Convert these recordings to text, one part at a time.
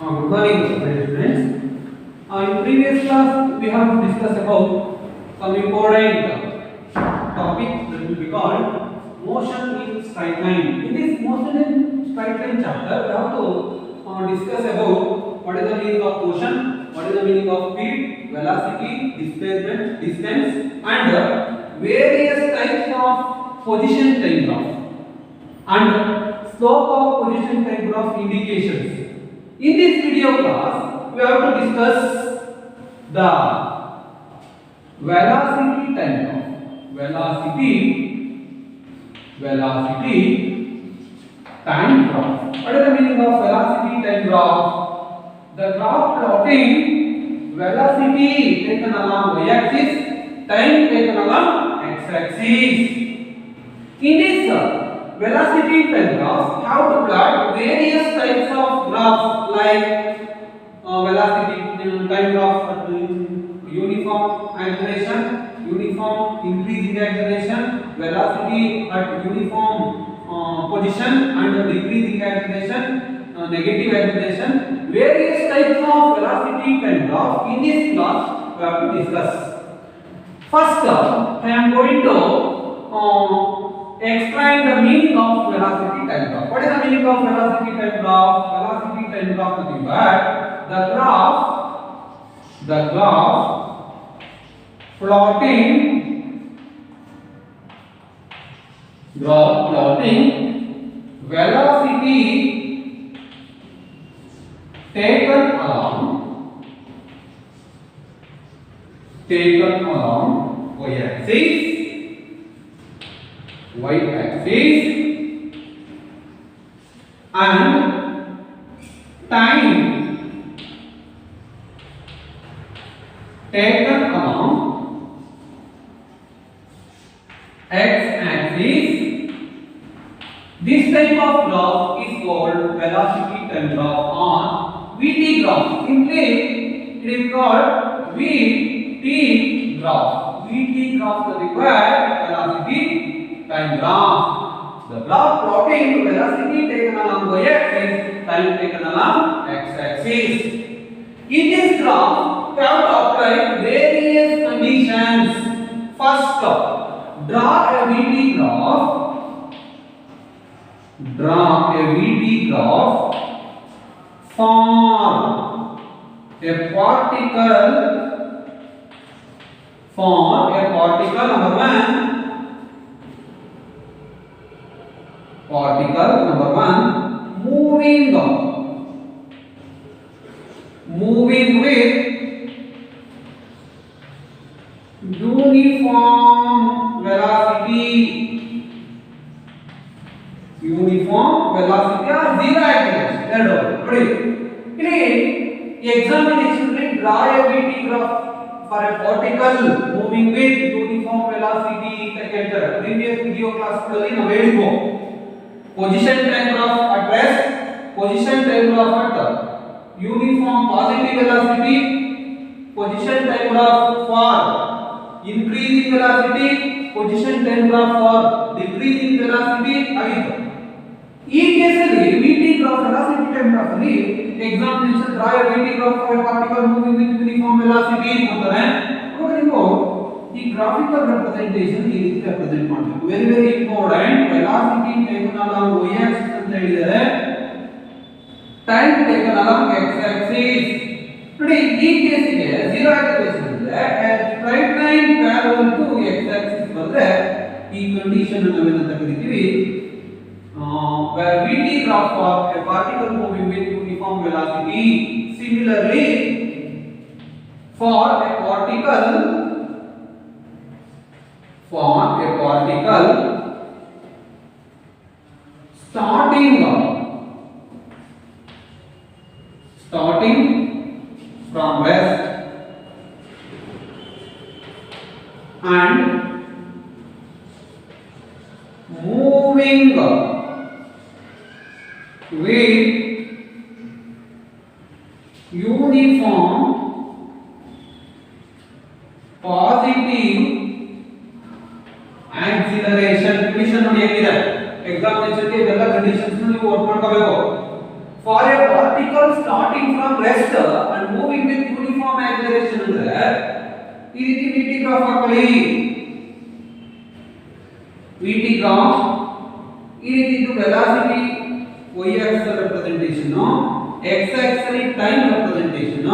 Good morning, dear students. In previous class, we have discussed about some important topic that will be called motion in straight line. In this motion in straight line chapter, we have to discuss about what is the meaning of motion, what is the meaning of speed, velocity, displacement, distance, and various types of position time graph and slope of position time graph indications. In this video class, we have to discuss the velocity time graph. Velocity time graph. What is the meaning of velocity time graph? The graph plotting velocity taken along y-axis, time taken along x-axis. In this velocity time graph, have to plot various types of graphs like velocity time graph at uniform acceleration, uniform increasing acceleration, velocity at uniform position and decreasing acceleration, negative acceleration. Various types of velocity time graph in this class we have to discuss. First, I am going to explain the meaning of velocity time graph. What is the meaning of velocity time graph? Velocity time graph nothing but the graph plotting velocity taken along y-axis and time taken along x-axis. This type of graph is called velocity time graph or VT graph. Simply, it is called VT graph. VT graph is required velocity time graph. The graph plotting velocity taken along y-axis, time taken along x-axis. In this graph, we have to apply various conditions. First, draw a VT graph. For a particle number one moving with uniform velocity or zero acceleration. In examination, draw a VT graph for a particle moving with uniform velocity. Previous video class position time graph at rest, position time graph at uniform positive velocity, position time graph for increasing velocity, position time graph for decreasing velocity. ಈ ಕೇಸಲ್ಲಿ VT graph velocity time graph ಅಲ್ಲಿ examination draw a VT graph for a particle moving with uniform velocity ಅಂತಾರೆ. ಅವಾಗ ನೀವು ಈ graphical representation ಈ ರೀತಿ represent ಮಾಡಬೇಕು. very important. velocity taken along y axis ಅಂತ ಹೇಳಿದರೆ time taken along x axis. ನೋಡಿ ಈ ಕೇಸಿಗೆ zero acceleration ಅಂದ್ರೆ straight line parallel to x axis ಬಂದ್ರೆ ಈ ಕಂಡೀಷನ್ ಅನ್ನು ನಾವೇನಂತ ಕರಿತೀವಿ where VT graph for a particle moving with uniform velocity. Similarly, for a particle starting from west and moving with uniform positive acceleration. condition ನೋಡಿ ಹೇಗಿದೆ examination ಗೆ ಇದೆಲ್ಲ conditions ನೀವು ವರ್ಕ್ ಮಾಡ್ಕೋಬೇಕು. for a particle starting from rest and moving with uniform acceleration ಅಂದ್ರೆ ಈ ರೀತಿ vt graph ಹಾಕೊಳ್ಳಿ. vt ಗ್ರಾಫ್ ಈ ರೀತಿ ಇದು velocity y Axis representation, x Axis time representation,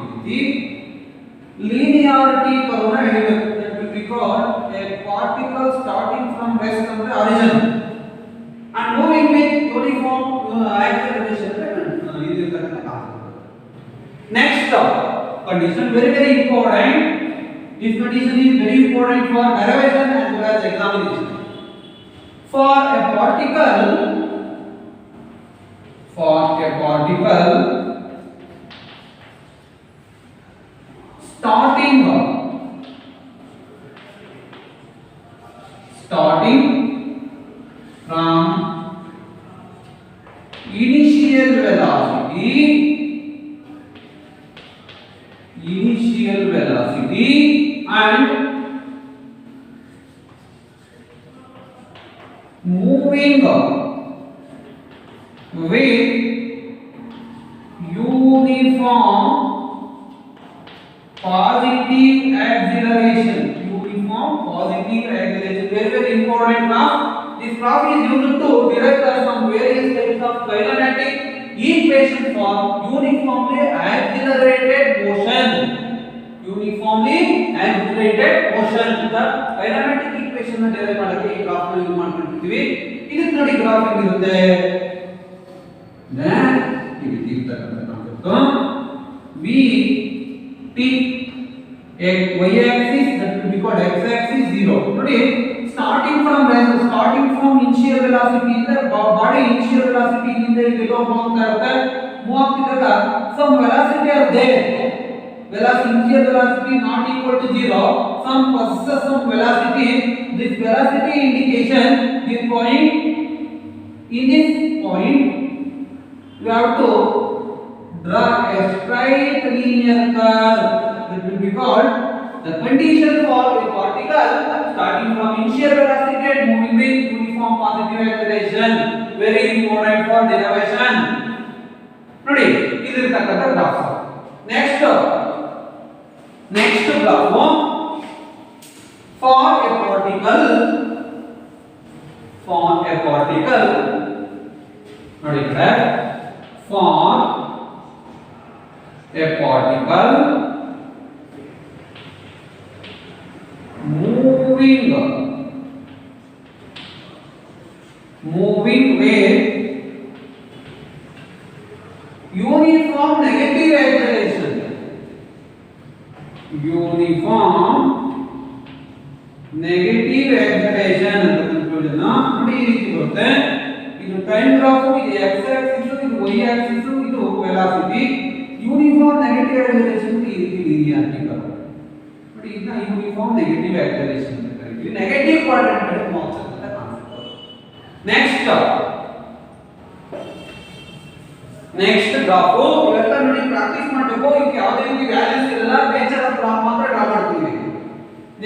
ಈ ರೀತಿ linearity ಕರ್ವ್ ನ ಎಳಿಬೇಕು. that will be called a particle starting from rest ಅಂದ್ರೆ origin and moving with uniform acceleration. Next condition, very important. This condition is very important for derivation as well as examination. For a particle starting from initial velocity and moving with uniform positive acceleration. Very important graph. This graph is used to derive some various types of kinematic equations for uniformly accelerated motion. The kinematic equation na derive ಮಾಡಕ್ಕೆ ಈ graph ನ use ಮಾಡ್ತಿರ್ತೀವಿ. ಇದಕ್ಕೆ ನೋಡಿ graph ಹೆಂಗಿರುತ್ತೆ, ಈ ರೀತಿ ಇರ್ತಕ್ಕಂಥ concept. v t y axis, that will be called x axis 0. ನೋಡಿ starting from initial velocity ಇಂದ body initial velocity ಇಂದ ಇಲ್ಲಿಗೆ ಹೋಗ್ತಾ ಇರುತ್ತೆ. ಮೂವ್ ಆಗ್ತಿದ್ದಾಗ some velocity are there. Initial velocity not equal to 0. Some possesses some velocity. This velocity indication, this point, in this point you have to draw a straight linear curve. That will be called the condition for a particle starting from initial velocity and moving with uniform positive acceleration. Very important for derivation. ನೋಡಿ ಇದಿರತಕ್ಕಂತ graph. next graph for a particle ನೋಡಿ for a particle moving with uniform negative acceleration. ಅಂತ conclusion ನೋಡಿ ಈ ರೀತಿ ಬರುತ್ತೆ. ಇದು time graph, ಇದು x Axis, ಇದು y ಆಕ್ಸಿಸ್, ಇದು ವೆಲಾಸಿಟಿ. ಯೂನಿಫಾರ್ಮ್ ನೆಗೆಟಿವ್ ಆಕ್ಸಲರೇಷನ್ ಈ ರೀತಿ ಲೀನಿಯಾರಿಟಿ ಬರುತ್ತೆ. ನೋಡಿ ಇದನ್ನ ಯೂನಿಫಾರ್ಮ್ ನೆಗೆಟಿವ್ ಆಕ್ಸಲರೇಷನ್ ಅಂತ ಕರೀತೀವಿ. ನೆಗೆಟಿವ್ ಕ್ವಾಡ್ರೆಂಟ್ ಅಲ್ಲಿ ಮಾರ್ಕ್ಸ್ ಅಂತ ಕಾನ್ಸೆಪ್ಟ್. ನೆಕ್ಸ್ಟ್ ಗ್ರಾಫ್ ಇವೆಲ್ಲ ನೋಡಿ ಪ್ರಾಕ್ಟೀಸ್ ಮಾಡಬೇಕು. ಇದಕ್ಕೆ ಯಾವುದೇ ರೀತಿ ವ್ಯಾಲ್ಯೂಸ್ ಇರಲ್ಲ, ನೇಚರ್ ಆಫ್ ಗ್ರಾಫ್ ಮಾತ್ರ ಡ್ರಾ ಮಾಡ್ತೀವಿ.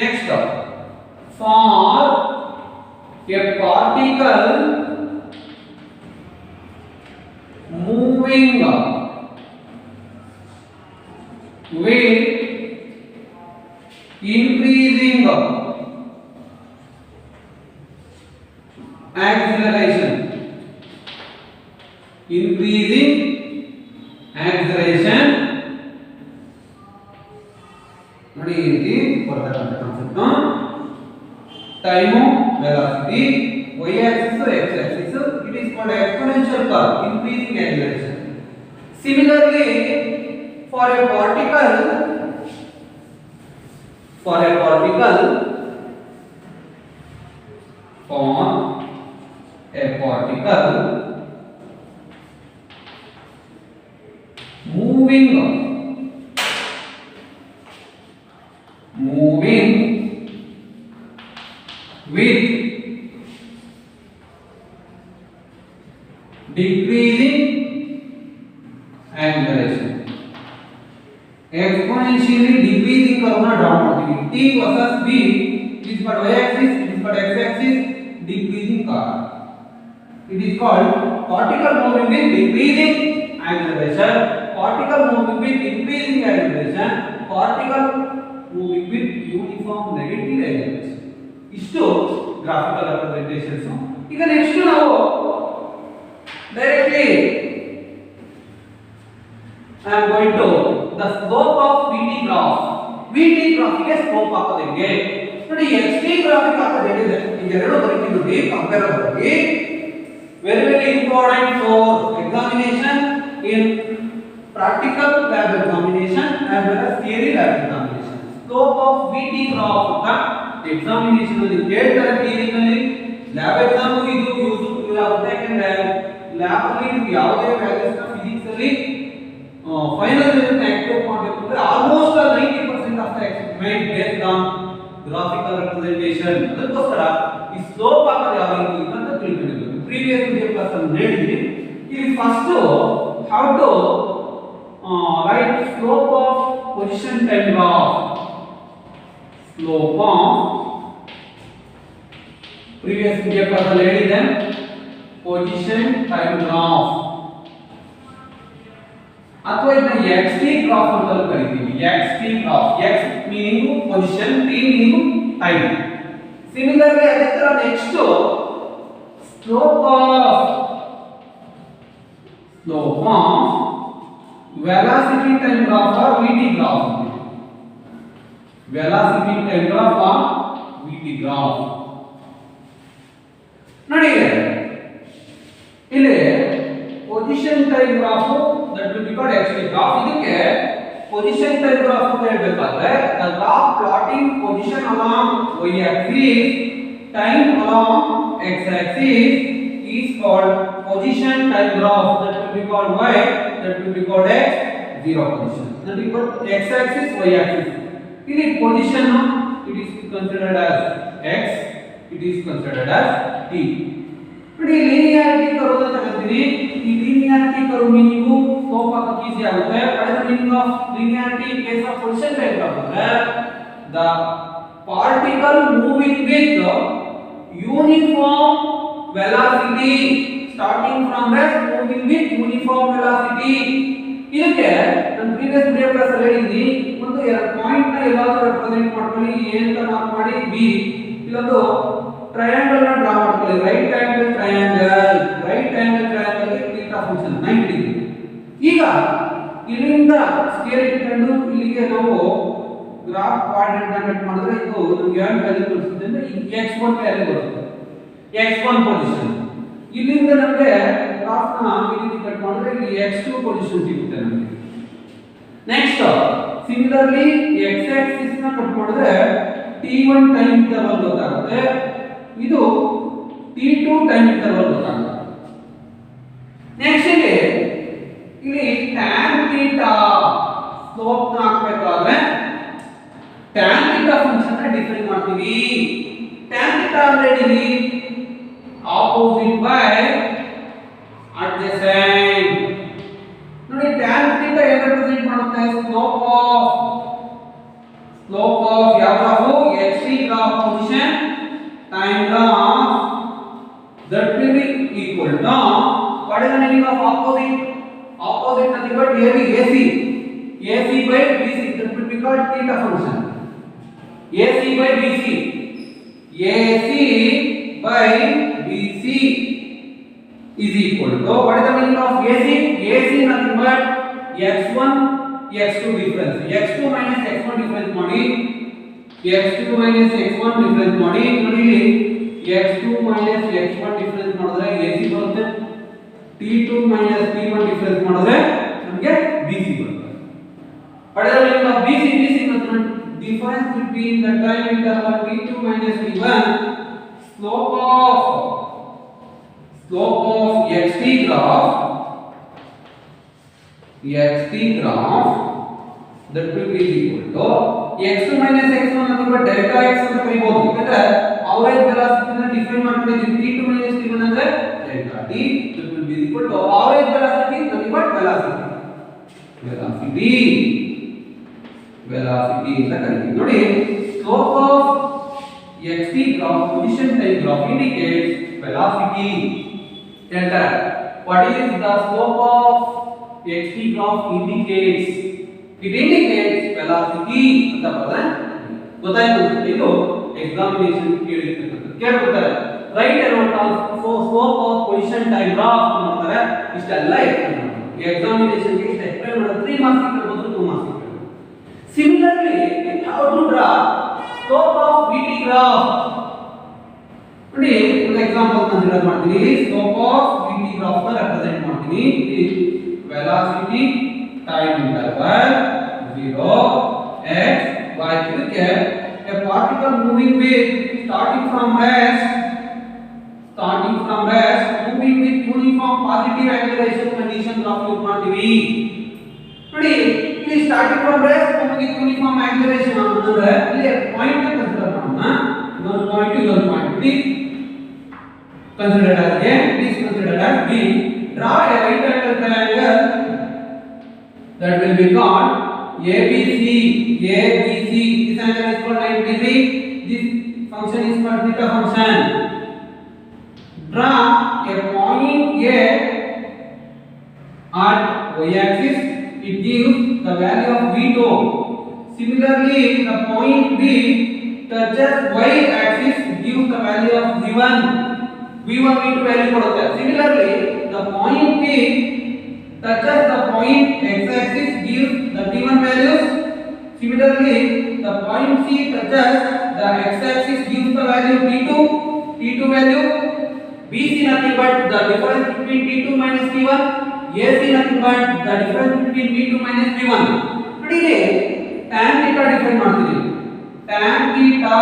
Next for a particle moving with increasing acceleration, ನೋಡಿ ಈ ರೀತಿ ಬರ್ತಕ್ಕಂಥ concept. time, velocity, y axis, x axis, it is called exponential curve, increasing acceleration. Similarly, for a particle moving with decreasing acceleration, exponentially decreasing curve na draw ಮಾಡ್ತೀವಿ. t versus v, this is for y axis, this is for x axis, decreasing curve. It is called particle moving with decreasing acceleration, particle moving with increasing acceleration, particle moving with uniform negative acceleration. ಇಷ್ಟು graphical representations. ಈಗ next ನಾವು directly I am going to the slope of VT graph. VT graph ಗೆ slope ಹಾಕೋದು ಹೇಗೆ ನೋಡಿ. XT graph ಹಾಕೋದು ಹೇಗಿದೆ ಈಗ ಎರಡು ಬರೀತೀವಿ ನೋಡಿ ಕಂಪೇರಬಲ್ ಆಗಿ. very important for examination in practical lab examination as well as theory lab examination. Slope of VT graph ಅಂತ examination ಅಲ್ಲಿ ಕೇಳ್ತಾರೆ, theory ನಲ್ಲಿ lab exam ಇದು ಯೂಸ್ ಆಗುತ್ತೆ. ಯಾಕಂದ್ರೆ ಲ್ಯಾಬ್ ಅಲ್ಲಿ ನೀವು ಯಾವುದೇ ವ್ಯಾಲ್ಯೂಸ್ ನ ಫಿಸಿಕ್ಸ್ ಅಲ್ಲಿ ಫೈನಲ್ ರಿಸಲ್ಟ್ ಆಕ್ಟಿವೇಟ್ ಮಾಡಬೇಕು ಅಂದ್ರೆ almost 90% of the experiment based on graphical representation. ಅದಕ್ಕೋಸ್ಕರ ಈ ಸ್ಲೋಪ್ ಹಾಕೋದು ಯಾವ ರೀತಿ ಅಂತ ತಿಳ್ಕೊಂಡಿರ್ಬೇಕು. ಪ್ರೀವಿಯಸ್ ವಿಡಿಯೋ ಕ್ಲಾಸ್ ಅಲ್ಲಿ ಹೇಳಿದ್ವಿ. ಇಲ್ಲಿ first how to write slope of position time graph. Slope of previous video class ಅಲ್ಲಿ ಹೇಳಿದೆ ಪೊಸಿಷನ್ ಟೈಮ್ ಗ್ರಾಫ್ ಅಥವಾ ಇದನ್ನ XT ಗ್ರಾಫ್ ಅಂತ ಕರೀತೀವಿ. XT graph, X meaning position, T meaning time. Similarly ಅದೇ ತರ next slope of velocity time graph or VT graph. Velocity time graph or VT graph. ನೋಡಿ ಇಲ್ಲಿ position time graph that will be called XT graph. ಇದಕ್ಕೆ position time graph ಅಂತ ಹೇಳಬೇಕಾದ್ರೆ the graph plotting position along y axis, time along x axis is called position time graph. That will be called y, that will be called x, zero position. That will be called x axis, y axis. ಇಲ್ಲಿ position it is considered as x, it is considered as t. ನೋಡಿ linearity curve ಅಂತ ಹೇಳ್ತೀವಿ. ಈ linearity curve meaning slope ಹಾಕಕ್ಕೆ easy ಆಗುತ್ತೆ. ಅದೇ meaning of linearity in case of position time graph ಅಂದ್ರೆ the particle moving with uniform velocity starting from rest moving with uniform velocity. ಇದಕ್ಕೆ ನಾನು ಪ್ರೀವಿಯಸ್ ವಿಡಿಯೋ ಕ್ಲಾಸ್ ಅಲ್ಲಿ ಹೇಳಿದ್ದೀನಿ, ಒಂದು ಎರಡು ಪಾಯಿಂಟ್ ನ ಎಲ್ಲಾದರೂ ರೆಪ್ರೆಸೆಂಟ್ ಮಾಡ್ಕೊಳ್ಳಿ. A ಅಂತ ಮಾರ್ಕ್ ಮಾಡಿ, B ಇಲ್ಲೊಂದು ಟ್ರಯಾಂಗಲ್ ನ ಡ್ರಾ ಮಾಡ್ಕೊಳ್ಳಿ. Right angle triangle, right angle triangle ಗೆ ಥೀಟಾ ಫಂಕ್ಷನ್ 90 ಡಿಗ್ರಿ. ಈಗ ಇಲ್ಲಿಂದ ಸ್ಕೇಲ್ ಇಟ್ಕೊಂಡು ಇಲ್ಲಿಗೆ ನಾವು ಗ್ರಾಫ್ ಕೋಆರ್ಡಿನೇಟ್ ನ ಕಟ್ ಮಾಡಿದ್ರೆ ಇದು ನಮಗೆ ಏನು ವ್ಯಾಲ್ಯೂ ತೋರಿಸುತ್ತೆ ಅಂದ್ರೆ x1 ವ್ಯಾಲ್ಯೂ ಬರುತ್ತೆ, x1 ಪೊಸಿಷನ್. ಇಲ್ಲಿಂದ ನಮಗೆ ಗ್ರಾಫ್ ನ ಈ ರೀತಿ ಕಟ್ ಮಾಡಿದ್ರೆ ಇಲ್ಲಿ x2 ಪೊಸಿಷನ್ ಸಿಗುತ್ತೆ ನಮಗೆ. ನೆಕ್ಸ್ಟ್ ಸಿಮಿಲರ್ಲಿ x ಆಕ್ಸಿಸ್ ನ ಕಟ್ ಮಾಡಿದ್ರೆ t1 ಟೈಮ್ ಇಂಟರ್ವಲ್ ಗೊತ್ತಾಗುತ್ತೆ, ಇದು t2 ಟೈಮ್ ಇಂಟರ್ವಲ್ ಗೊತ್ತಾಗುತ್ತೆ. ನೆಕ್ಸ್ಟ್ ಇಲ್ಲಿ tan ಥೀಟಾ ಸ್ಲೋಪ್ ನ ಹಾಕಬೇಕಾದ್ರೆ tan ಥೀಟಾ ಫಂಕ್ಷನ್ ನ ಡಿಫೈನ್ ಮಾಡ್ತೀವಿ. tan ಥೀಟಾ ಅಂದ್ರೆ ಇಲ್ಲಿ ಆಪೋಸಿಟ್ ಬೈ ಅಡ್ಜಸೆಂಟ್. ನೋಡಿ tan ಥೀಟಾ ಏನು ರೆಪ್ರೆಸೆಂಟ್ ಮಾಡುತ್ತೆ? ಸ್ಲೋಪ್ ಆಫ್ ಯಾವ graph? XT graph position time graph. That will be equal to what is the meaning of opposite? Opposite nothing but AC by BC. That will be called theta function. AC by BC, AC by BC is equal to what is the meaning of AC? AC nothing but x1 x2 difference. x2 minus x1 difference ಮಾಡಿ, x2 minus x1 difference ಮಾಡಿ. ನೋಡಿ x2 minus x1 difference ಮಾಡಿದ್ರೆ AC ಬರುತ್ತೆ, t2 minus t1 difference ಮಾಡಿದ್ರೆ ನಮಗೆ BC ಬರುತ್ತೆ. ಪಡೆದ ನಿಮ್ಮ BC ಮತ್ತು difference between the time interval t2 minus t1, slope of XT graph that will be equal to x2 minus x1 ಅಥವಾ delta x ಅಂತ ಕರೀಬಹುದು. ಯಾಕಂದ್ರೆ ಅವರೇಜ್ ವೆಲಾಸಿಟಿ ನ ಡಿಫೈನ್ ಮಾಡ್ಕೊಂಡಿದ್ದೀವಿ. t2 minus t1 ಅಂದ್ರೆ delta t, that will be equal to average velocity nothing but velocity ಅಂತ ಕರೀತೀವಿ. ನೋಡಿ slope of XT graph position time graph indicates velocity. ಹೇಳ್ತಾರೆ what is the slope of xt graph indicates it indicates velocity ಅಂತ ಬರ್ತದೆ ಗೊತ್ತಾಯ್ತು ಇದು examination ಕೇಳ್ತಾರೆ write about slope of position time graph ಮಾಡ್ತಾರೆ ಇಷ್ಟೆಲ್ಲ ಎಕ್ಸಾಮಿನೇಷನ್ ಗೆ ಇಷ್ಟ ಎಕ್ಸ್ಪ್ಲೈನ್ ಮಾಡೋದು 3 ಮಾರ್ಕ್ಸ್ ಇರಬಹುದು 2 ಮಾರ್ಕ್ಸ್ ಇರಬಹುದು similarly how to draw slope of vt graph ನೋಡಿ ಒಂದು ಎಕ್ಸಾಂಪಲ್ ಕನ್ಸಿಡರ್ ಮಾಡ್ತೀನಿ ಇಲ್ಲಿ ಸ್ಲೋಪ್ ಆಫ್ vt ಗ್ರಾಫ್ ನ ರೆಪ್ರೆಸೆಂಟ್ ಮಾಡ್ತೀನಿ velocity time interval 0 x y ಇದಕ್ಕೆ a particle moving with starting from rest moving with uniform positive acceleration condition graph use ಮಾಡ್ತೀವಿ ನೋಡಿ ಇಲ್ಲಿ starting from rest moving with uniform acceleration ಅಂದ್ರೆ ಇಲ್ಲಿ point consider ಮಾಡೋಣ ಇದೊಂದು point please consider as A, please consider as B. Draw a right angle triangle that will be called ABC. This angle is called 90 degree. This function is called theta function. Draw a point A at y-axis. It gives the value of V2. Similarly, the point B touches y-axis. It gives the value of V1. V1 V2 value ಕೊಡುತ್ತೆ similarly the point P touches the point x axis gives the T1 values similarly the point C touches the x axis gives the value T2 value BC nothing but the difference between T2 minus T1 AC nothing but the difference between V2 minus V1 ನೋಡಿ tan theta define ಮಾಡ್ತೀನಿ tan theta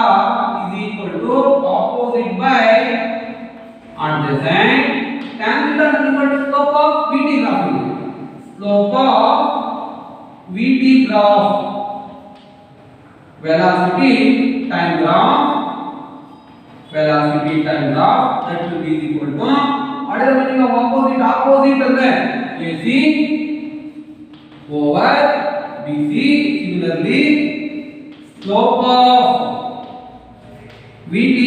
is equal to opposite by adjacent tan theta is equal to slope of VT graph velocity time graph that will be equal to what is the meaning of opposite ಅಂದ್ರೆ AC over BC similarly slope of VT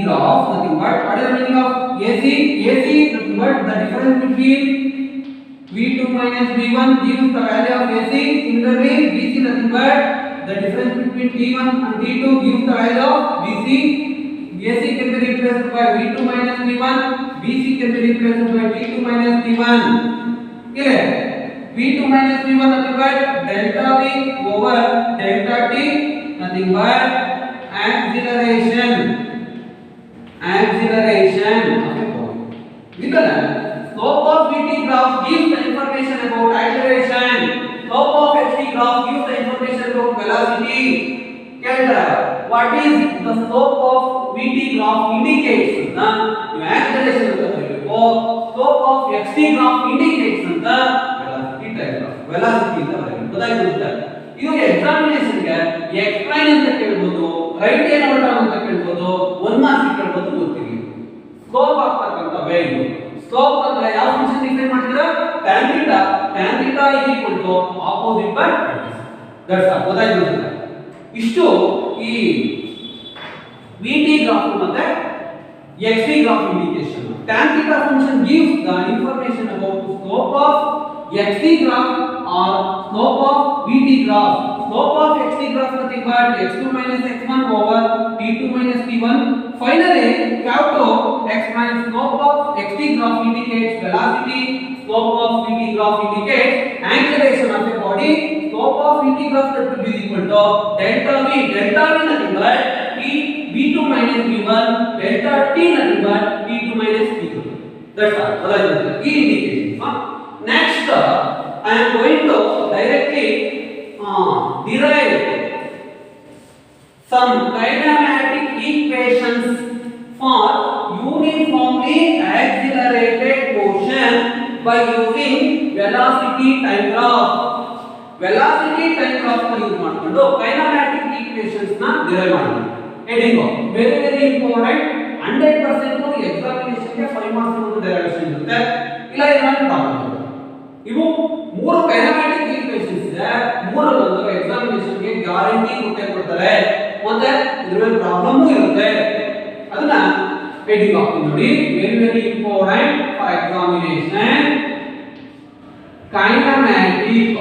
graph nothing but what is the meaning of AC nothing but the difference between V2 minus V1 gives the value of AC similarly BC nothing but the difference between T1 and T2 gives the value of BC AC can be replaced by V2 minus V1 BC can be replaced by T2 minus T1 clear V2 minus V1 nothing but delta V over delta T nothing but acceleration with the slope of VT graph gives the information about acceleration slope of HT graph gives the information about velocity what is the slope of VT graph indicates the acceleration slope of HT graph indicates the velocity ಗೊತ್ತಾಯ್ತು ಇದು examination ಗೆ explain ಅಂತ ಕೇಳಬಹುದು right ಏನು ಅಂತ ಕೇಳಬಹುದು 1 marks ಕೇಳಬಹುದು ಗೊತ್ತಿಲ್ಲ ಸ್ಲೋಪ್ ಆಗ್ತಕ್ಕಂತ ವೇ ಇದು ಸ್ಲೋಪ್ ಅಂದ್ರೆ ಯಾವ ಫಂಕ್ಷನ್ ಡಿಫೈನ್ ಮಾಡ್ತೀರಾ tan theta is equal to opposite by that's all ಗೊತ್ತಾಯ್ತು ಇಷ್ಟು ಈ VT ಗ್ರಾಫ್ ಮತ್ತೆ XT graph indication tan theta function gives the information about the slope of XT graph or slope of VT graph. Slope of XT graph nothing but x2 minus x1 over t2 minus t1. Finally, we have to explain slope of XT graph indicates velocity. Slope of VT graph indicates acceleration of the body. Slope of VT graph that will be equal to delta V. Delta V nothing but V2 minus V1. Delta T nothing but T2 minus T2. That's all. That is the key indication. Next, I am going to directly derive some kinematic equations for uniformly accelerated motion by using velocity time graph. Velocity time graph use ಮಾಡ್ಕೊಂಡು kinematic equations ನ derive ಮಾಡೋಣ. Heading very important 100% examination ಗೆ 5 marks ಒಂದು derivation ಇರುತ್ತೆ ಇಲ್ಲ ಏನಾದ್ರು problem ಇವು ಮೂರು ಕೈನೆಮ್ಯಾಟಿಕ್ ಈಕ್ವೇಷನ್ಸ್ ಇದೆ ಮೂರರಲ್ಲೂ ಎಕ್ಸಾಮಿನೇಷನ್ ಗ್ಯಾರಂಟಿ ಕೊಡ್ತಾರೆ ಮತ್ತೆ ಇದ್ರ ಮೇಲೆ ಪ್ರಾಬ್ಲಮ್ ಇರುತ್ತೆ ಅದನ್ನ heading ಆಗ್ತದೆ ನೋಡಿ, very important for examination. Kinematic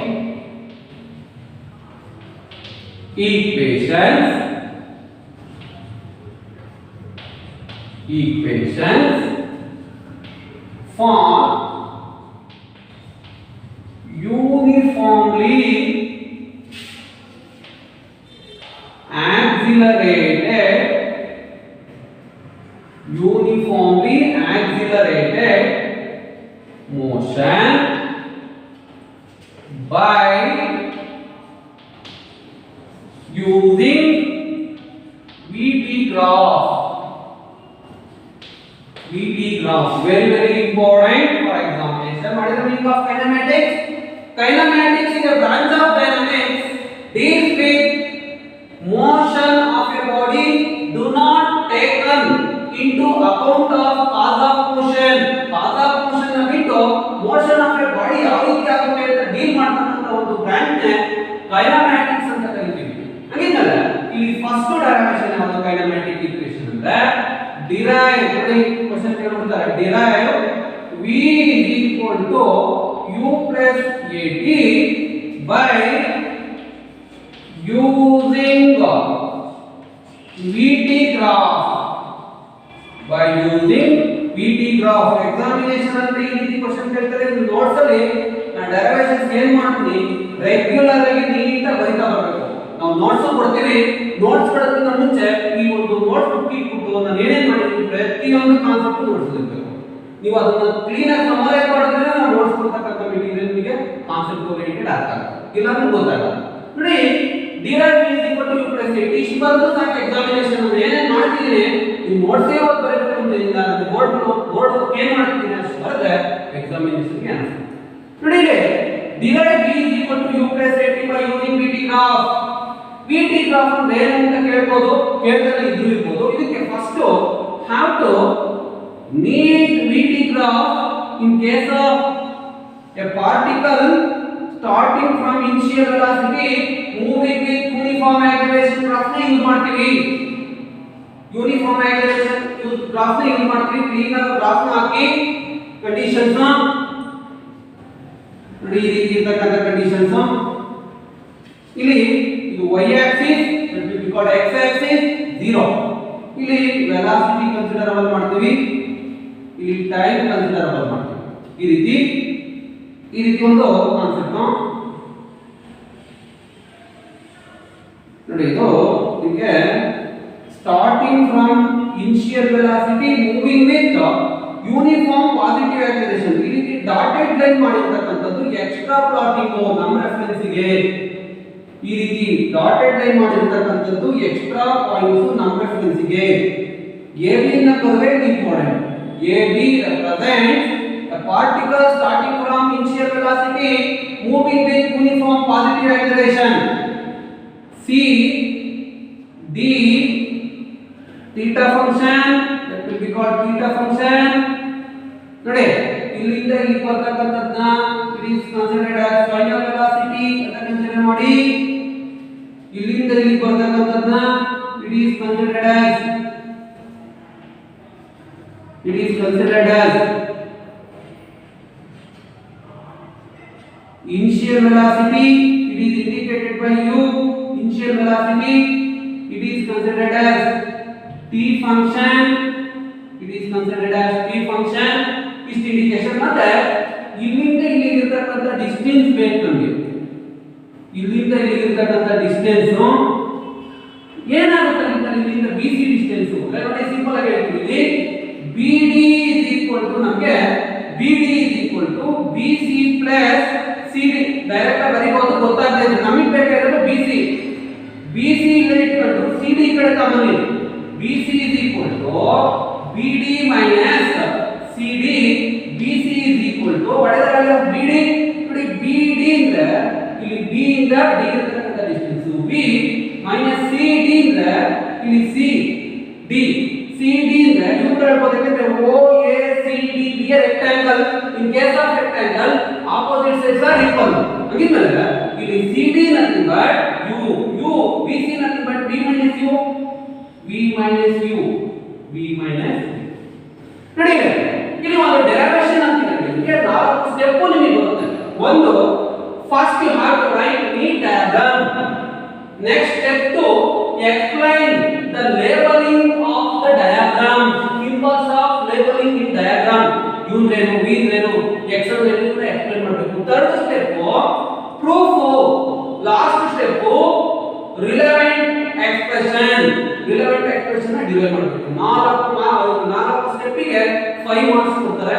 equations for uniformly accelerated motion by using VT graph. Very important for examination. What is the meaning of kinematics? Kinematics is a branch of dynamics deals with motion of a body do not taken into account of cause of motion. Cause of motion ನ ಬಿಟ್ಟು motion of a body ಯಾವ ರೀತಿ ಆಗುತ್ತೆ ಅಂತ deal ಮಾಡ್ತಕ್ಕಂತ ಒಂದು branch ನೇ ಕೈನಮ್ಯಾಟಿಕ್ಸ್ ಅಂತ ಕರೀತೀವಿ. ಹಾಗಿದ್ದಲ್ಲ ಇಲ್ಲಿ ಫಸ್ಟ್ ಡೈರೆಕ್ಷನ್ ಯಾವುದು ಕೈನಮ್ಯಾಟಿಕ್ ಈಕ್ವೇಷನ್ ಅಂದ್ರೆ ಡಿರೈವ್ ನೋಡಿ ಕ್ವೆಶ್ಚನ್ ಕೇಳ್ಬಿಡ್ತಾರೆ derive v is equal to u plus at by using VT graph. Examination ಅಂದ್ರೆ ಈ ರೀತಿ ಕ್ವೆಶ್ಚನ್ ಕೇಳ್ತಾರೆ. ನೀವು ನೋಟ್ಸ್ ಅಲ್ಲಿ ನಾನು ಡೆರಿವೇಷನ್ಸ್ ಏನ್ ಮಾಡ್ತೀನಿ ರೆಗ್ಯುಲರ್ ಆಗಿ ನೀಟಾಗಿ ಬರಿತಾ ಬರಬೇಕು. ನಾವು ನೋಟ್ಸ್ ಕೊಡ್ತೀವಿ, ನೋಟ್ಸ್ ಕೊಡೋದಕ್ಕಿಂತ ಮುಂಚೆ ಈ ಒಂದು ನೋಟ್ಸ್ ಬುಕ್ ಇಟ್ಬಿಟ್ಟು ನಾನು ಏನೇನ್ ಮಾಡಿದ್ದೀನಿ ಪ್ರತಿಯೊಂದು ಕಾನ್ಸೆಪ್ಟ್ ನೋಟ್ಸ್ ಇರಬೇಕು. ನೀವು ಅದನ್ನ ಕ್ಲೀನ್ ಆಗಿ ಸಮರೈಸ್ ಮಾಡಿದ್ರೆ ನಾವು ನೋಟ್ಸ್ ಕೊಡ್ತಕ್ಕಂಥ ಮೆಟೀರಿಯಲ್ ನಿಮಗೆ ಕಾನ್ಸೆಪ್ಟ್ ಓರಿಯೆಂಟೆಡ್ ಆಗ್ತದೆ, ಇಲ್ಲ ಅಂದ್ರೆ ಗೊತ್ತಾಗಲ್ಲ. ನೋಡಿ derive is equal to u plus at ಇಷ್ಟು ಬಂದು ಸಾಕು ಎಕ್ಸಾಮಿನೇಷನ್ ಅಂದ್ರೆ ಏನೇನ್ ಮಾಡ್ತಿದ್ದೀನಿ ನೀವು ನೋಟ್ಸ್ ಯಾವತ್ತು ಬರಬೇಕು ಅಂತ ಇಲ್ಲ, ನಾನು ಬೋರ್ಡ್ ಏನ್ ಮಾಡ್ತಿದ್ದೀನಿ ಅಷ್ಟು ಬರೆದ್ರೆ ಎಕ್ಸಾಮಿನೇಷನ್ ಗೆ ಆನ್ಸರ್. ನೋಡಿ ಇಲ್ಲಿ derive is equal to u plus at by using VT graph. VT graph ಅಂದ್ರೆ ಏನು ಅಂತ ಕೇಳ್ಬೋದು, ಕೇಳ್ತಾನೆ ಇದ್ರೂ ಇರ್ಬೋದು. ಇದಕ್ಕೆ first have to need VT graph in case of a particle starting from initial velocity moving with uniform acceleration graph ನ use ಮಾಡ್ತೀವಿ. ಯೂನಿಫಾರ್ಮ್ acceleration ಗ್ರಾಫ್ ನ ಯೂಸ್ ಮಾಡ್ತೀವಿ. ಕ್ಲೀನ್ ಆಗಿ ಗ್ರಾಫ್ ನ ಹಾಕಿ ಕಂಡೀಷನ್ಸ್ ನೋಡಿ ಈ ರೀತಿ ಇರತಕ್ಕಂತ ಕಂಡೀಷನ್ಸ್ ಇಲ್ಲಿ ಇದು y Axis that will be called x Axis 0. ಇಲ್ಲಿ ವೆಲಾಸಿಟಿ ಕನ್ಸಿಡರಬಲ್ ಮಾಡ್ತೀವಿ, ಇಲ್ಲಿ ಟೈಮ್ ಕನ್ಸಿಡರಬಲ್ ಮಾಡ್ತೀವಿ. ಈ ರೀತಿ ಒಂದು ಕಾನ್ಸೆಪ್ಟ್ ನೋಡಿ. ಇದು ನಿಮಗೆ starting from initial velocity moving with uniform positive acceleration. ಈ ರೀತಿ ಡಾಟೆಡ್ ಲೈನ್ ಮಾಡಿರ್ತಕ್ಕಂಥದ್ದು ಎಕ್ಸ್ಟ್ರಾ ಪ್ಲಾಟಿಂಗ್ ನಮ್ಮ ರೆಫರೆನ್ಸ್ ಗೆ. ಈ ರೀತಿ ಡಾಟೆಡ್ ಲೈನ್ ಮಾಡಿರ್ತಕ್ಕಂಥದ್ದು ಎಕ್ಸ್ಟ್ರಾ ಪಾಯಿಂಟ್ಸ್ ನಮ್ಮ ರೆಫರೆನ್ಸ್ ಗೆ. AB ನ curve important. AB represents a particle starting from initial velocity moving with uniform positive acceleration. C D theta function that will be called theta function. ನೋಡಿ ಇಲ್ಲಿಂದ ಇಲ್ಲಿ ಬರ್ತಕ್ಕಂತದ್ದನ್ನ it is considered as final velocity ಅಂತ consider ಮಾಡಿ. ಇಲ್ಲಿಂದ ಇಲ್ಲಿ ಬರ್ತಕ್ಕಂತದ್ದನ್ನ it is considered as initial velocity. It is indicated by u. Initial velocity it is considered as t function. ಇಷ್ಟು indication. ಮತ್ತೆ ಇಲ್ಲಿಂದ ಇಲ್ಲಿ ಇರತಕ್ಕಂತ ಡಿಸ್ಟೆನ್ಸ್ ಬೇಕು ನಮಗೆ. ಇಲ್ಲಿಂದ ಇಲ್ಲಿ ಇರತಕ್ಕಂತ ಡಿಸ್ಟೆನ್ಸ್ ಏನಾಗುತ್ತೆ ಅಂತ ಇಲ್ಲಿಂದ BC ಡಿಸ್ಟೆನ್ಸ್ ನೋಡಿ ಸಿಂಪಲ್ ಆಗಿ ಹೇಳ್ತೀವಿ. BD is equal to ನಮಗೆ BC plus CD ಡೈರೆಕ್ಟ್ ಆಗಿ ಬರೀಬಹುದು, ಗೊತ್ತಾಗ್ತಾ ಇದೆ. ನಮಗೆ ಬೇಕಾಗಿರೋದು BC ಇಲ್ಲಿ ಇಟ್ಕೊಂಡು CD ಕಡೆ ತಗೊಂಡಿ. BC is equal to BD minus CD. BC is equal to what is the value of BD? ನೋಡಿ BD ಇಂದ ಇಲ್ಲಿ B ಇಂದ D ಇರತಕ್ಕಂತ ಡಿಸ್ಟೆನ್ಸ್ B minus CD ಇಂದ ಇಲ್ಲಿ CD ಇಂದ ಯು ತಗೊಳ್ಳೋದಕ್ಕೆ OACD be a rectangle. In case of rectangle opposite sides are equal. ಹಾಗಿದ್ಮೇಲೆ ಇಲ್ಲಿ CD nothing but u BC nothing but B minus u. ನೋಡಿ ಇಲ್ಲಿ ಒಂದು ಡೆರಿವೇಶನ್ ಅಂತಿದೆ ನಿಮಗೆ 4 ಸ್ಟೆಪ್ ನಿಮಗೆ ಬರುತ್ತೆ ಒಂದು first you have to write neat diagram next step to explain the labeling of the diagram symbols of labeling in diagram use ಏನು v ಏನು x ಏನು explain ಮಾಡಬೇಕು third step proof last step relevant expression ನ derive ಮಾಡಬೇಕು ನಾಲ್ಕು step ಗೆ 5 marks ಕೊಡ್ತಾರೆ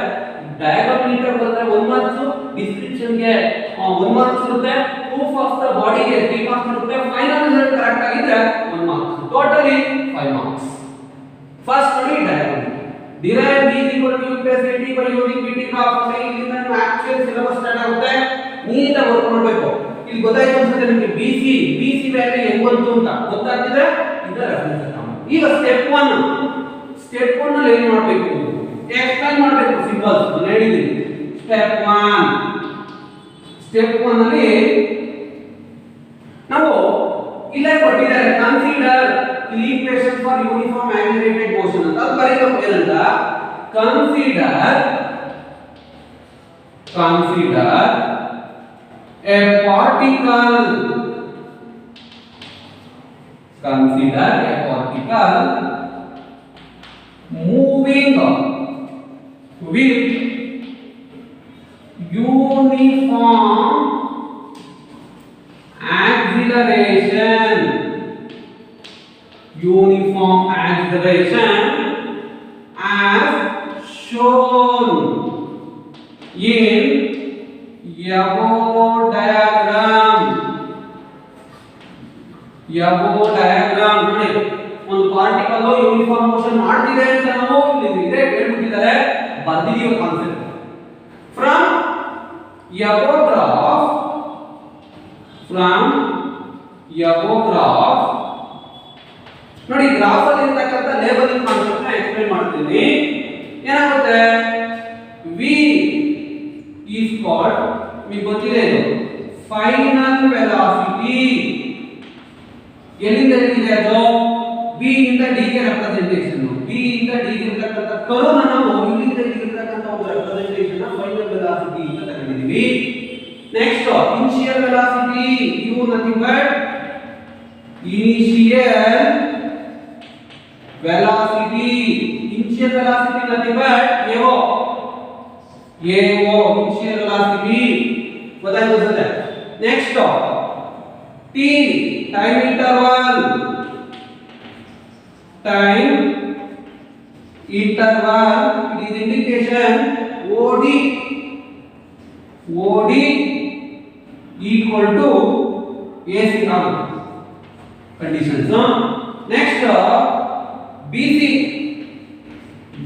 diagram ನೀಟಾಗಿ ಬಂದ್ರೆ 1 ಮಾರ್ಕ್ಸ್ ಡಿಸ್ಕ್ರಿಪ್ಷನ್ ಗೆ 1 ಮಾರ್ಕ್ಸ್ ಇರುತ್ತೆ proof of the body ಗೆ 3 ಮಾರ್ಕ್ಸ್ ಇರುತ್ತೆ ಫೈನಲ್ ರಿಸಲ್ಟ್ ಕರೆಕ್ಟ್ ಆಗಿದ್ರೆ 1 ಮಾರ್ಕ್ಸ್ ಟೋಟಲಿ 5 ಮಾರ್ಕ್ಸ್ ಫಸ್ಟ್ ನೋಡಿ diagram derive b = u + at by using pt graph ಅಂದ್ರೆ ಇಲ್ಲಿಂದ ನೀವು ಆಕ್ಚುಯಲ್ ಸಿಲೆಬಸ್ ಸ್ಟಾರ್ಟ್ ಆಗುತ್ತೆ ನೀಟಾಗಿ ವರ್ಕ್ ಮಾಡಬೇಕು ಇಲ್ಲಿ ಗೊತ್ತಾಯ್ತು ಅನ್ಸುತ್ತೆ ನಿಮಗೆ bc ವ್ಯಾಲ್ಯೂ ಹೆಂಗ್ ಬಂತು ಅಂತ ಗೊತ್ತಾಗ್ತಿದೆ ಇದು ರೆಫರೆನ್ಸ್ ತಗೊಂಡು ಈಗ ಸ್ಟೆಪ್ 1 ನಲ್ಲಿ ಏನು ಮಾಡಬೇಕು ಎಕ್ಸ್ಪ್ಲೈನ್ ಮಾಡಬೇಕು ಸಿಂಬಲ್ಸ್ ನಾನು ಹೇಳಿದ್ದೀನಿ ಸ್ಟೆಪ್ 1 ನಲ್ಲಿ ನಾವು ಇಲ್ಲೇ ಕೊಟ್ಟಿದ್ದಾರೆ consider equation for uniform accelerated motion ಅಂತ ಅದು ಬರೀಬೇಕು ಏನಂತ consider a particle moving with uniform acceleration as shown in above diagram ನೋಡಿ ಒಂದು ಪಾರ್ಟಿಕಲ್ ಯೂನಿಫಾರ್ಮ್ ಮೋಷನ್ ಮಾಡ್ತಿದೆ ಅಂತ ನಾವು ಇಲ್ಲಿ ಇದೆ ಹೇಳ್ಬಿಟ್ಟಿದ್ದಾರೆ ಬರ್ದಿದೀವಿ ಕಾನ್ಸೆಪ್ಟ್ ಫ್ರಮ್ above graph ನೋಡಿ ಗ್ರಾಫ್ ಅಲ್ಲಿ ಇರತಕ್ಕಂತ ಲೇಬಲಿಂಗ್ ಕಾನ್ಸೆಪ್ಟ್ ನ ಎಕ್ಸ್ಪ್ಲೈನ್ ಮಾಡ್ತೀನಿ ಏನಾಗುತ್ತೆ v is called ನಿಮಗೆ ಗೊತ್ತಿದೆ ಇದು ಫೈನಲ್ ವೆಲಾಸಿಟಿ ಎಲ್ಲಿಂದ ಇದೆ ಅದು b ಇಂದ d ಗೆ ರೆಪ್ರೆಸೆಂಟೇಷನ್ b ಇಂದ d ಗೆ ಇರತಕ್ಕಂತ ಕರ್ವ್ ನ ನಾವು ಇಲ್ಲಿಂದ d ಗೆ ಇರತಕ್ಕಂತ ಒಂದು ರೆಪ್ರೆಸೆಂಟೇಷನ್ ನ ಫೈನಲ್ ವೆಲಾಸಿಟಿ ಅಂತ ತಗೊಂಡಿದ್ದೀವಿ next initial velocity u nothing but initial velocity nothing but AO initial velocity बताइए दोस्तों next t time interval it is indication OD equal to AC conditions next BC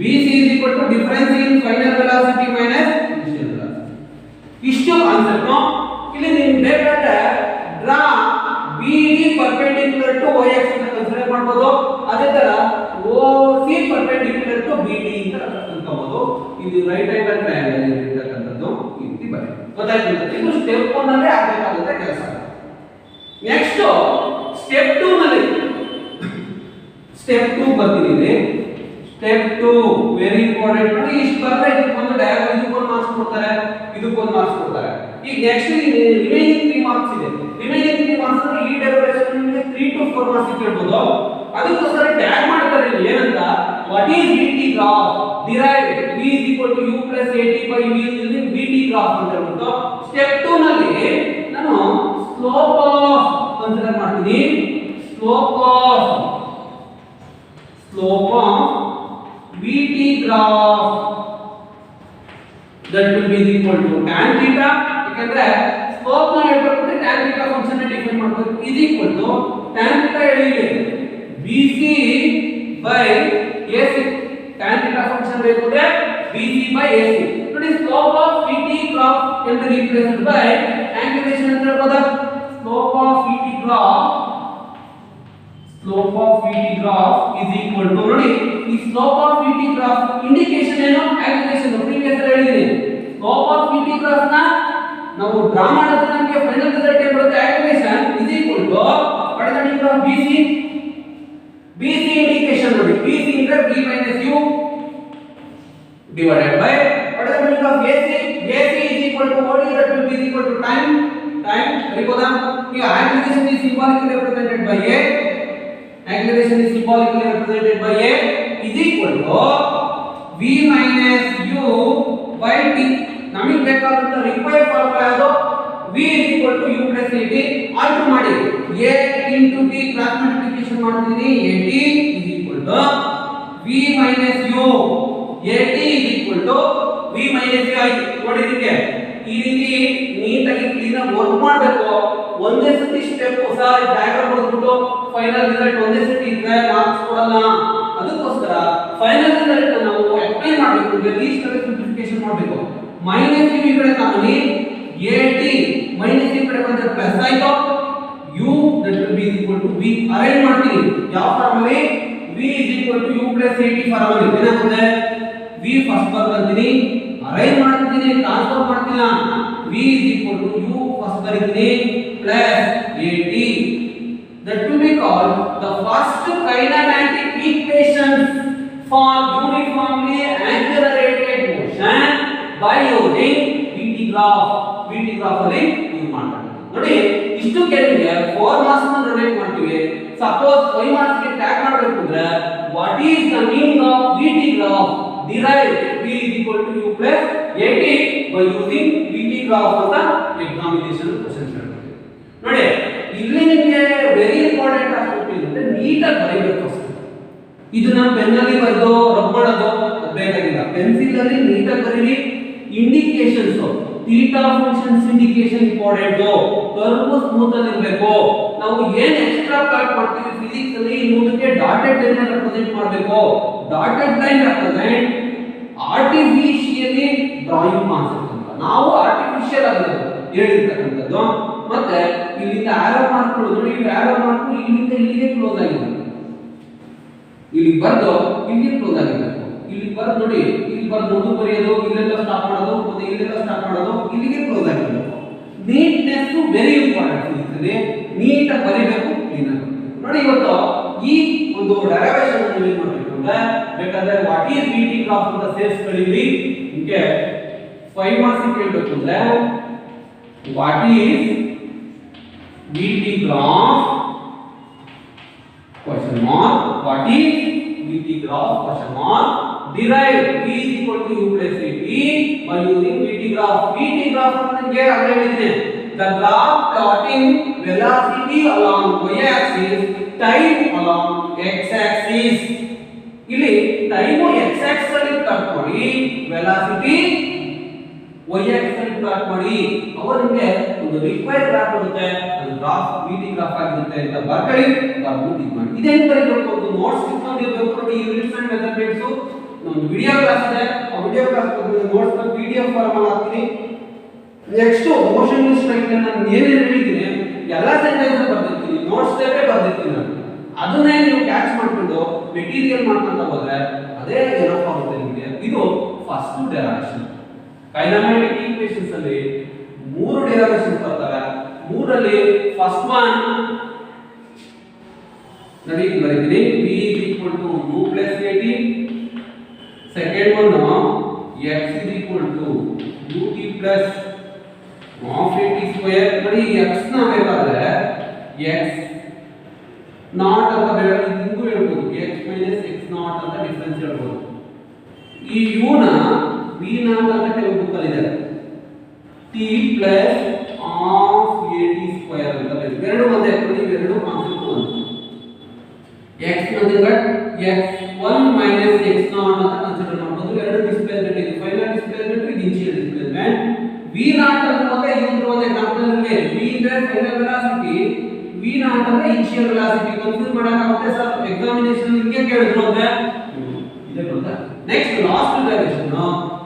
is equal to difference in final velocity minus initial velocity ಇಷ್ಟು concept ಇಲ್ಲಿ ನೀವು ಬೇಕಾದ್ರೆ draw BD perpendicular to OX ಅಂತ consider ಮಾಡಬಹುದು ಅದೇ ತರ OC perpendicular to BD ಅಂತ ಅನ್ಕೋಬಹುದು ಇದು ರೈಟ್ ಆಂಗಲ್ ಟ್ರಯಾಂಗಲ್ ಇರತಕ್ಕಂತದ್ದು ಈ ರೀತಿ ಬರುತ್ತೆ ಗೊತ್ತಾಯ್ತು ಇದು ಸ್ಟೆಪ್ 1 ನಲ್ಲಿ ಆಗಬೇಕಾಗುತ್ತೆ ಕೆಲಸ ನೆಕ್ಸ್ಟ್ ಸ್ಟೆಪ್ 2 ನಲ್ಲಿ ಸ್ಟೆಪ್ 2 ಬರ್ತಿದೆ ಸ್ಟೆಪ್ 2 ವೆರಿ ಇಂಪಾರ್ಟೆಂಟ್ ನೋಡಿ ಇಷ್ಟು ಬರಲ್ಲ ಇದಕ್ಕೊಂದು ಡಯಾಗ್ರಾಮ್ ಇದಕ್ಕೊಂದು ಮಾರ್ಕ್ಸ್ ಕೊಡ್ತಾರೆ ಇದಕ್ಕೊಂದು ಮಾರ್ಕ್ಸ್ ಕೊಡ್ತಾರೆ ಈಗ ನೆಕ್ಸ್ಟ್ ರಿಮೈನಿಂಗ್ 3 ಮಾರ್ಕ್ಸ್ ಇದೆ ರಿಮೈನಿಂಗ್ 3 ಮಾರ್ಕ್ಸ್ ಅಂದ್ರೆ ಈ ಡೆರಿವೇಶನ್ ನಿಮಗೆ 3 to 4 ಮಾರ್ಕ್ಸ್ ಕೇಳಬಹುದು ಅದಕ್ಕೋಸ್ಕರ ಟ್ಯಾಗ್ ಮಾಡ್ತಾರೆ ಇಲ್ಲಿ ಏನಂತ what is VT graph derive v is equal to u plus at by v using VT graph ಅಂತ ಹೇಳ್ಬಿಟ್ಟು ಸ್ಟೆಪ್ 2 ನಲ್ಲಿ ನಾನು ಸ್ಲೋಪ್ ಆಫ್ ಕನ್ಸಿಡರ್ ಮಾಡ್ತೀನಿ slope of VT graph that will be equal to tan theta ಯಾಕಂದ್ರೆ slope ನ ಹೇಳ್ಬೇಕಂದ್ರೆ tan theta function ನ define ಮಾಡಬೇಕು is equal to tan theta ಹೇಳಿದೆ BC by AC tan theta function ಬೇಕು ಅಂದ್ರೆ BC by AC ನೋಡಿ slope of VT graph can be replaced by angulation ಅಂತ ಹೇಳ್ಬೋದಾ slope of VT graph is equal to ನೋಡಿ ಈ slope of VT graph indication ಏನು acceleration previous ಹೇಳಿದೀನಿ slope of VT graph ನ ನಾವು ಡ್ರಾ ಮಾಡಿದ್ರೆ ನಮಗೆ ಫೈನಲ್ ರಿಸಲ್ಟ್ ಏನು ಬರುತ್ತೆ acceleration is equal to what is the meaning of BC indication ನೋಡಿ BC ಅಂದ್ರೆ B minus U divided by what is the meaning of AC? AC is equal to what is that will be equal to time. Recall here acceleration is symbolically represented by A. Acceleration is symbolically represented by A is equal to V minus U by T. ನಮಗೆ ಬೇಕಾದಂತ required formula ಯಾವುದು? V is equal to U plus AT. Alter ಮಾಡಿ A into T cross multiplication ಮಾಡ್ತೀನಿ. AT is equal to V minus U. AT is equal to V minus U ಆಯ್ತು. ನೋಡಿ ಇದಕ್ಕೆ ಈ ರೀತಿ ನೀಟಾಗಿ ಕ್ಲೀನ್ ಆಗಿ ವರ್ಕ್ ಮಾಡಬೇಕು. ಒಂದೇ ಸತಿ ಸ್ಟೆಪ್ ಹೊಸ ಡಯಾಗ್ರಾಮ್ ಬರೆದ್ಬಿಟ್ಟು ಫೈನಲ್ ರಿಸಲ್ಟ್ ಒಂದೇ ಸತಿ ಇದ್ರೆ ಮಾರ್ಕ್ಸ್ ಕೊಡಲ್ಲ. ಅದಕ್ಕೋಸ್ಕರ ಫೈನಲ್ ರಿಸಲ್ಟ್ ನಾವು ಅಪ್ಲೈ ಮಾಡಬೇಕು ಅಂದ್ರೆ ಲೀಸ್ಟ್ ಸಿಂಪ್ಲಿಫಿಕೇಶನ್ ಮಾಡಬೇಕು. ಮೈನಸ್ ಯು ಈ ಕಡೆ ತಗೊಳ್ಳಿ, AT ಮೈನಸ್ ಈ ಕಡೆ ಬಂದ್ರೆ ಪ್ಲಸ್ ಆಯ್ತು. U that will be equal to V arrange ಮಾಡ್ತೀನಿ. ಯಾವ ಫಾರ್ಮಲ್ಲಿ? V is equal to U plus AT ಫಾರ್ಮಲ್ಲಿ ಏನಾಗುತ್ತೆ? V ಫಸ್ಟ್ ಬರ್ತೀನಿ, ಅರೇಂಜ್ ಮಾಡ್ತೀನಿ, ಟ್ರಾನ್ಸ್ಫರ್ ಮಾಡ್ತಿಲ್ಲ. V is equal to U first ಬರೀತೀನಿ plus AT. That will be called the first kinematic equation for uniformly accelerated motion by using VT graph. VT graph ಅಲ್ಲಿ use ಮಾಡ್ತಾರೆ. ನೋಡಿ ಇಷ್ಟು ಕೇಳಿದ್ರೆ 4 marks ಅನ್ನು ರೊಟೇಟ್ ಮಾಡ್ತೀವಿ. ಸಪೋಸ್ 5 ಮಾರ್ಕ್ಸ್ ಗೆ tag ಮಾಡಬೇಕು ಅಂದ್ರೆ what is the meaning of VT graph? Derive V is equal to U plus AT by using VT graph ಅಂತ ಎಕ್ಸಾಮಿನೇಷನ್ ಕ್ವೆಶ್ಚನ್ಸ್ ಹೇಳ್ತಾರೆ. ನೋಡಿ ಇಲ್ಲಿ ನಿಮಗೆ ವೆರಿ ಇಂಪಾರ್ಟೆಂಟ್ ಆಸ್ಪೆಕ್ಟ್ ಇದೆ, ನೀಟಾಗಿ ಬರೀಬೇಕು. ಇದು ನಾನು ಪೆನ್ನಲ್ಲಿ ಬರೆದು ರಬ್ ಮಾಡೋದು ಬೇಕಾಗಿಲ್ಲ. ಪೆನ್ಸಿಲ್ ಅಲ್ಲಿ ನೀಟಾಗಿ ಬರೀರಿ. Indications theta functions indication important. Curve smooth ಆಗಿ ಇರಬೇಕು. ನಾವು ಏನು ಎಕ್ಸ್ಟ್ರಾ ಪ್ಲಾಟ್ ಮಾಡ್ತೀವಿ ಫಿಸಿಕ್ಸ್ ಅಲ್ಲಿ ಇನ್ನೊಂದಕ್ಕೆ ಡಾಟೆಡ್ ಲೈನ್ ರೆಪ್ರೆಸೆಂಟ್ ಮಾಡಬೇಕು. Dotted line represent artificially drawing concept ಅಂತ ನಾವು ಆರ್ಟಿಫಿಷಿಯಲ್ ಆಗಿ ಹೇಳಿರ್ತಕ್ಕಂಥದ್ದು. ಮತ್ತೆ ಇಲ್ಲಿಂದ ಆರೋ ಮಾರ್ಕ್ಗಳು ನೋಡಿ, ಈ ಆರೋ ಮಾರ್ಕ್ ಇಲ್ಲಿಂದ ಇಲ್ಲಿಗೆ ಕ್ಲೋಸ್ ಆಗಿದೆ. ಇಲ್ಲಿ ಬರ್ದು ಇಲ್ಲಿಗೆ ಕ್ಲೋಸ್ ಆಗಿರಬೇಕು. ಇಲ್ಲಿ ಬರ್ದು ನೋಡಿ, ಇಲ್ಲಿ ಬರ್ದು ಒಂದು ಬರೆಯೋದು, ಇಲ್ಲೆಲ್ಲ ಸ್ಟಾಪ್ ಮಾಡೋದು, ಮತ್ತೆ ಇಲ್ಲೆಲ್ಲ ಸ್ಟಾಪ್ ಮಾಡೋದು, ಇಲ್ಲಿಗೆ ಕ್ಲೋಸ್ ಆಗಿರಬೇಕು. Neatness very important. ಇರ್ತದೆ ನೀಟಾಗಿ ಬರೀಬೇಕು, ಕ್ಲೀನ್ ಆಗಿ ನೋಡಿ. ಇವತ್ತು ಈ ಒಂದು ಡೆರಿವೇಷನ್ ಅನ್ನು ಏನು ಮಾಡಬೇಕು ಅಂದ್ರೆ ಬೇಕಾದ್ರೆ ವಾಟ್ ಈಸ್ VT ಗ್ರಾಫ್ ಅಂತ ಸೇರ್ಸ್ ಕಳೀರಿ. ನಿಮಗೆ 5 ಮಾರ್ಕ್ಸ್ ಕೇಳಬೇಕು ಅಂದ್ರೆ what is VT graph question mark, what is VT graph question mark, derive V is equal to U plus AT by using VT graph. VT graph ಅಂದ್ರೆ ಅಲ್ಲೇ ಹೇಳಿದ್ರೆ the graph plotting velocity along y axis, time along x axis. ಇಲ್ಲಿ time x axis ಅಲ್ಲಿ plot ಮಾಡಿ, velocity y axis ಅಲ್ಲಿ plot ಮಾಡಿ. ಅವಾಗ ನಿಮಗೆ ಒಂದು ರಿಕ್ವೈರ್ಡ್ ಗ್ರಾಫ್ ಬರುತ್ತೆ. ಅದು ಗ್ರಾಫ್ VT ಗ್ರಾಫ್ ಆಗಿರುತ್ತೆ ಅಂತ ಬರ್ಕೊಳ್ಳಿ. ಬರ್ಬಿಟ್ಟು ಇದು ಮಾಡಿ. ಇದೇನು ಬರೀಬೇಕು? ಒಂದು ನೋಟ್ಸ್ ಇಟ್ಕೊಂಡಿರ್ಬೇಕು. ನೋಡಿ ಯೂನಿಟ್ಸ್ ಅಂಡ್ ಮೆಥಡ್ಸ್ ನಮ್ಮ ವಿಡಿಯೋ ಕ್ಲಾಸ್ ಇದೆ. ಆ ವಿಡಿಯೋ ಕ್ಲಾಸ್ ನೋಟ್ಸ್ ನ PDF ಫಾರ್ಮಲ್ ಹಾಕ್ತೀನಿ. ನೆಕ್ಸ್ಟ್ ಮೋಷನ್ ಸ್ಟ್ರೈಕ್ ನಾನು ಏನೇನು ಹೇಳಿದ್ದೀನಿ ಎಲ್ಲ ಸೆಂಟೆನ್ಸ್ ಬರ್ದಿರ್ತೀನಿ, ನೋಟ್ಸ್ ಟೈಪೇ ಬರ್ದಿರ್ತೀನಿ ನಾನು. ಅದನ್ನೇ ನೀವು ಕ್ಯಾಚ್ ಮಾಡ್ಕೊಂಡು ಮೆಟೀರಿಯಲ್ ಮಾಡ್ಕೊಂತ ಹೋದ್ರೆ ಅದೇ ಏನಪ್ಪ ಆಗುತ್ತೆ ನಿಮಗೆ. ಇದು ಫಸ್ಟ್ ಡೆರಿವೇಷನ್. ಕೈನಮ್ಯಾಟಿಕ್ ಈಕ್ವೇಷನ್ಸ್ ಅಲ್ಲಿ 3 ಡೆರಿವೇಷನ್ಸ್ ಬರ್ತವೆ. 3ರಲ್ಲಿ ಫಸ್ಟ್ ಒನ್ ನೋಡಿ ಇಲ್ಲಿ ಬರೀತೀನಿ, V is equal to U plus AT. Second one x is equal to ut plus half AT square. ನೋಡಿ x ನ ಬೇಕಾದ್ರೆ x ನಾಟ್ ಅಂತ ಬೇರೆ ಹಿಂಗೂ ಹೇಳ್ಬೋದು, x minus x ನಾಟ್ ಅಂತ ಡಿಫರೆನ್ಸ್ ಹೇಳ್ಬೋದು. ಈ u ನ v ನಾಟ್ ಅಂತ ಕೆಲವು ಬುಕ್ ಅಲ್ಲಿ ಇದೆ, t plus half AT square ಅಂತ ಬರುತ್ತೆ. ಎರಡು ಒಂದೇ, ಎರಡು ಕಾನ್ಸೆಪ್ಟ್ ಒಂದು. x ನದಿಗೆ x1 minus x0 ಅಂತ ಕನ್ಸಿಡರ್ ಮಾಡಬಹುದು. ಎರಡು ಡಿಸ್ಪ್ಲೇಸ್ಮೆಂಟ್ ಇದೆ, ಫೈನಲ್ ಡಿಸ್ಪ್ಲೇಸ್ಮೆಂಟ್ ಇದು ಇನಿಷಿಯಲ್ ಡಿಸ್ಪ್ಲೇಸ್ಮೆಂಟ್. v0 ಅಂದ್ರೆ ಇದ್ರ ಒಂದು ಎಕ್ಸಾಂಪಲ್ ಅಲ್ಲಿ v ಅಂದ್ರೆ ಫೈನಲ್ ವೆಲಾಸಿಟಿ, v0 ಅಂದ್ರೆ ಇನಿಷಿಯಲ್ ವೆಲಾಸಿಟಿ. ಕನ್ಫ್ಯೂಸ್ ಮಾಡಕ್ಕಾಗುತ್ತೆ ಸರ್, ಎಕ್ಸಾಮಿನೇಷನ್ ಹಿಂಗೆ ಕೇಳಿದ್ರು ಅಂದ್ರೆ ಇದೆ ಬರುತ್ತೆ. Next last derivation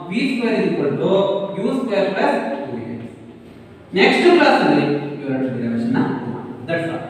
v square is equal to u square plus 2x. Next class ಅಲ್ಲಿ ಇವೆರಡು ಡೆರಿವೇಷನ್ ದಟ್ಸ್ ಆಲ್.